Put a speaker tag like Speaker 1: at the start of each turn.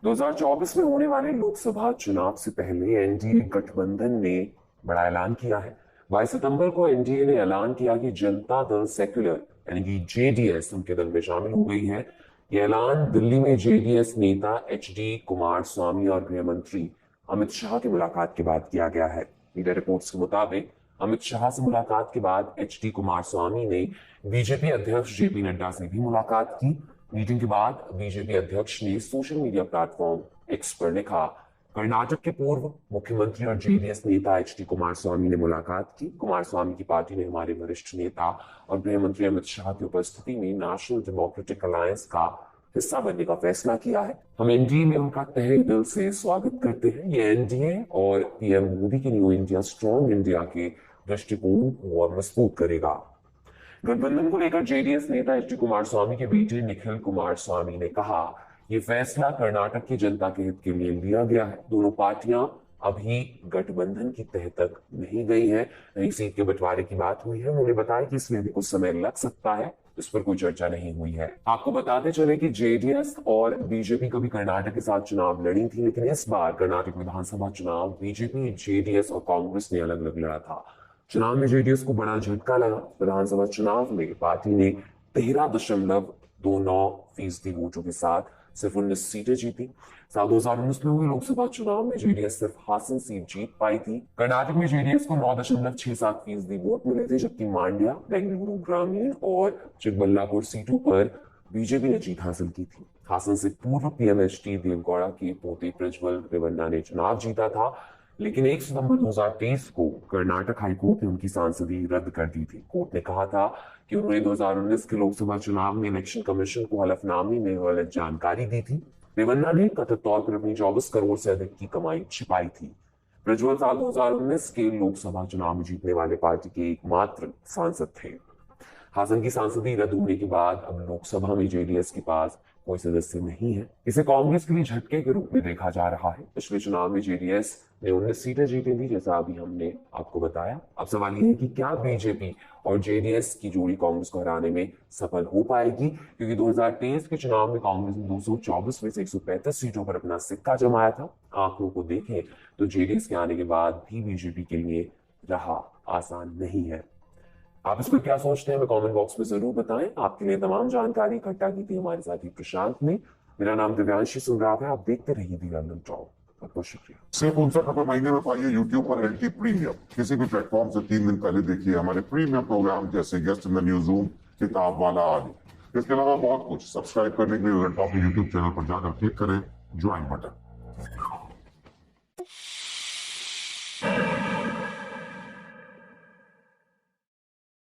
Speaker 1: 2024 में होने वाले लोकसभा चुनाव से पहले एनडीए गठबंधन ने बड़ा ऐलान किया है। 22 सितंबर को एनडीए ने ऐलान किया कि जनता दल सेक्युलर यानी कि जेडीएस उनके दल में शामिल हो गई है। यह ऐलान दिल्ली में जेडीएस नेता एचडी कुमार स्वामी और गृह मंत्री अमित शाह की मुलाकात के बाद किया गया है। मीडिया रिपोर्ट्स के मुताबिक अमित शाह से मुलाकात के बाद एचडी कुमार स्वामी ने बीजेपी अध्यक्ष जेपी नड्डा से भी मुलाकात की। मीटिंग के बाद बीजेपी अध्यक्ष ने सोशल मीडिया प्लेटफॉर्म एक्स पर लिखा, कर्नाटक के पूर्व मुख्यमंत्री और जेडीएस नेता एचडी कुमार स्वामी ने मुलाकात की। कुमार स्वामी की पार्टी ने हमारे वरिष्ठ नेता और गृह मंत्री अमित शाह की उपस्थिति में नेशनल डेमोक्रेटिक अलायंस का हिस्सा बनने का फैसला किया है। हम एनडीए में उनका तहे दिल से स्वागत करते हैं। ये एनडीए और पीएम मोदी के न्यू इंडिया स्ट्रॉन्ग इंडिया के दृष्टिकोण को और मजबूत करेगा। गठबंधन को लेकर जेडीएस नेता एचडी कुमार स्वामी के बेटे निखिल कुमार स्वामी ने कहा, ये फैसला कर्नाटक की जनता के हित के लिए लिया गया है। दोनों पार्टियां अभी गठबंधन की तह तक नहीं गई हैं। नई सीट के बंटवारे की बात हुई है। उन्होंने बताया कि इसमें भी कुछ समय लग सकता है। इस पर कोई चर्चा नहीं हुई है। आपको बताते चले कि जेडीएस और बीजेपी कभी कर्नाटक के साथ चुनाव लड़ी थी, लेकिन इस बार कर्नाटक विधानसभा चुनाव बीजेपी, जेडीएस और कांग्रेस ने अलग अलग लड़ा था। चुनाव में जेडीएस को बड़ा झटका लगा। विधानसभा चुनाव में पार्टी ने 13.29% वोटों के साथ सिर्फ 19 सीटें जीती। साल 2019 में हुए लोकसभा चुनाव में जेडीएस सिर्फ हासन सीट जीत पाई थी। कर्नाटक में जेडीएस को 9.67% वोट मिले थे, जबकि मांड्या, बेंगलुरु ग्रामीण और चिकबल्लापुर सीटों पर बीजेपी ने जीत हासिल की थी। हासन से पूर्व पीएम एचडी देवगौड़ा के पोते प्रज्वल रेवन्ना ने चुनाव जीता था, लेकिन 1 सितंबर 2023 को कर्नाटक हाईकोर्ट ने उनकी सांसदी रद्द कर दी थी। कोर्ट ने कहा था कि उन्होंने 2019 के लोकसभा चुनाव में इलेक्शन कमीशन को हलफनामे में गलत जानकारी दी थी। रेवन्ना ने कथित तौर पर अपनी 24 करोड़ से अधिक की कमाई छिपाई थी। प्रज्वल साल 2019 के लोकसभा चुनाव में जीतने वाले पार्टी के एकमात्र सांसद थे। हासन की सांसदी रद्द होने के बाद अब लोकसभा में जेडीएस के पास कोई सदस्य नहीं है। इसे कांग्रेस के लिए झटके के रूप में देखा जा रहा है। पिछले चुनाव में जेडीएस ने 19 सीटें जीती थी, जैसा अभी हमने आपको बताया। अब सवाल यह है कि क्या बीजेपी और जेडीएस की जोड़ी कांग्रेस को हराने में सफल हो पाएगी, क्योंकि 2023 के चुनाव में कांग्रेस ने 224 में से 135 सीटों पर अपना सिक्का जमाया था। आंकड़ों को देखें तो जेडीएस के आने के बाद भी बीजेपी के लिए राह आसान नहीं है। आप इस पर क्या सोचते हैं, हमें कमेंट बॉक्स में जरूर बताएं। आपके लिए तमाम जानकारी इकट्ठा की थी हमारे साथी प्रशांत ने। मेरा नाम दिव्यांशी सुंदराव है। आप देखते रहिए दी लंदन टॉक। बहुत बहुत शुक्रिया।
Speaker 2: सिर्फ 59 महीने में पाइए यूट्यूब पर एलटी प्रीमियम। किसी भी प्लेटफॉर्म से 3 दिन पहले देखिए हमारे प्रीमियम प्रोग्राम जैसे guest in the news room, किताब वाला आदि। इसके अलावा बहुत कुछ। सब्सक्राइब करने के लिए यूट्यूब चैनल पर जाकर क्लिक करें ज्वाइन बटन।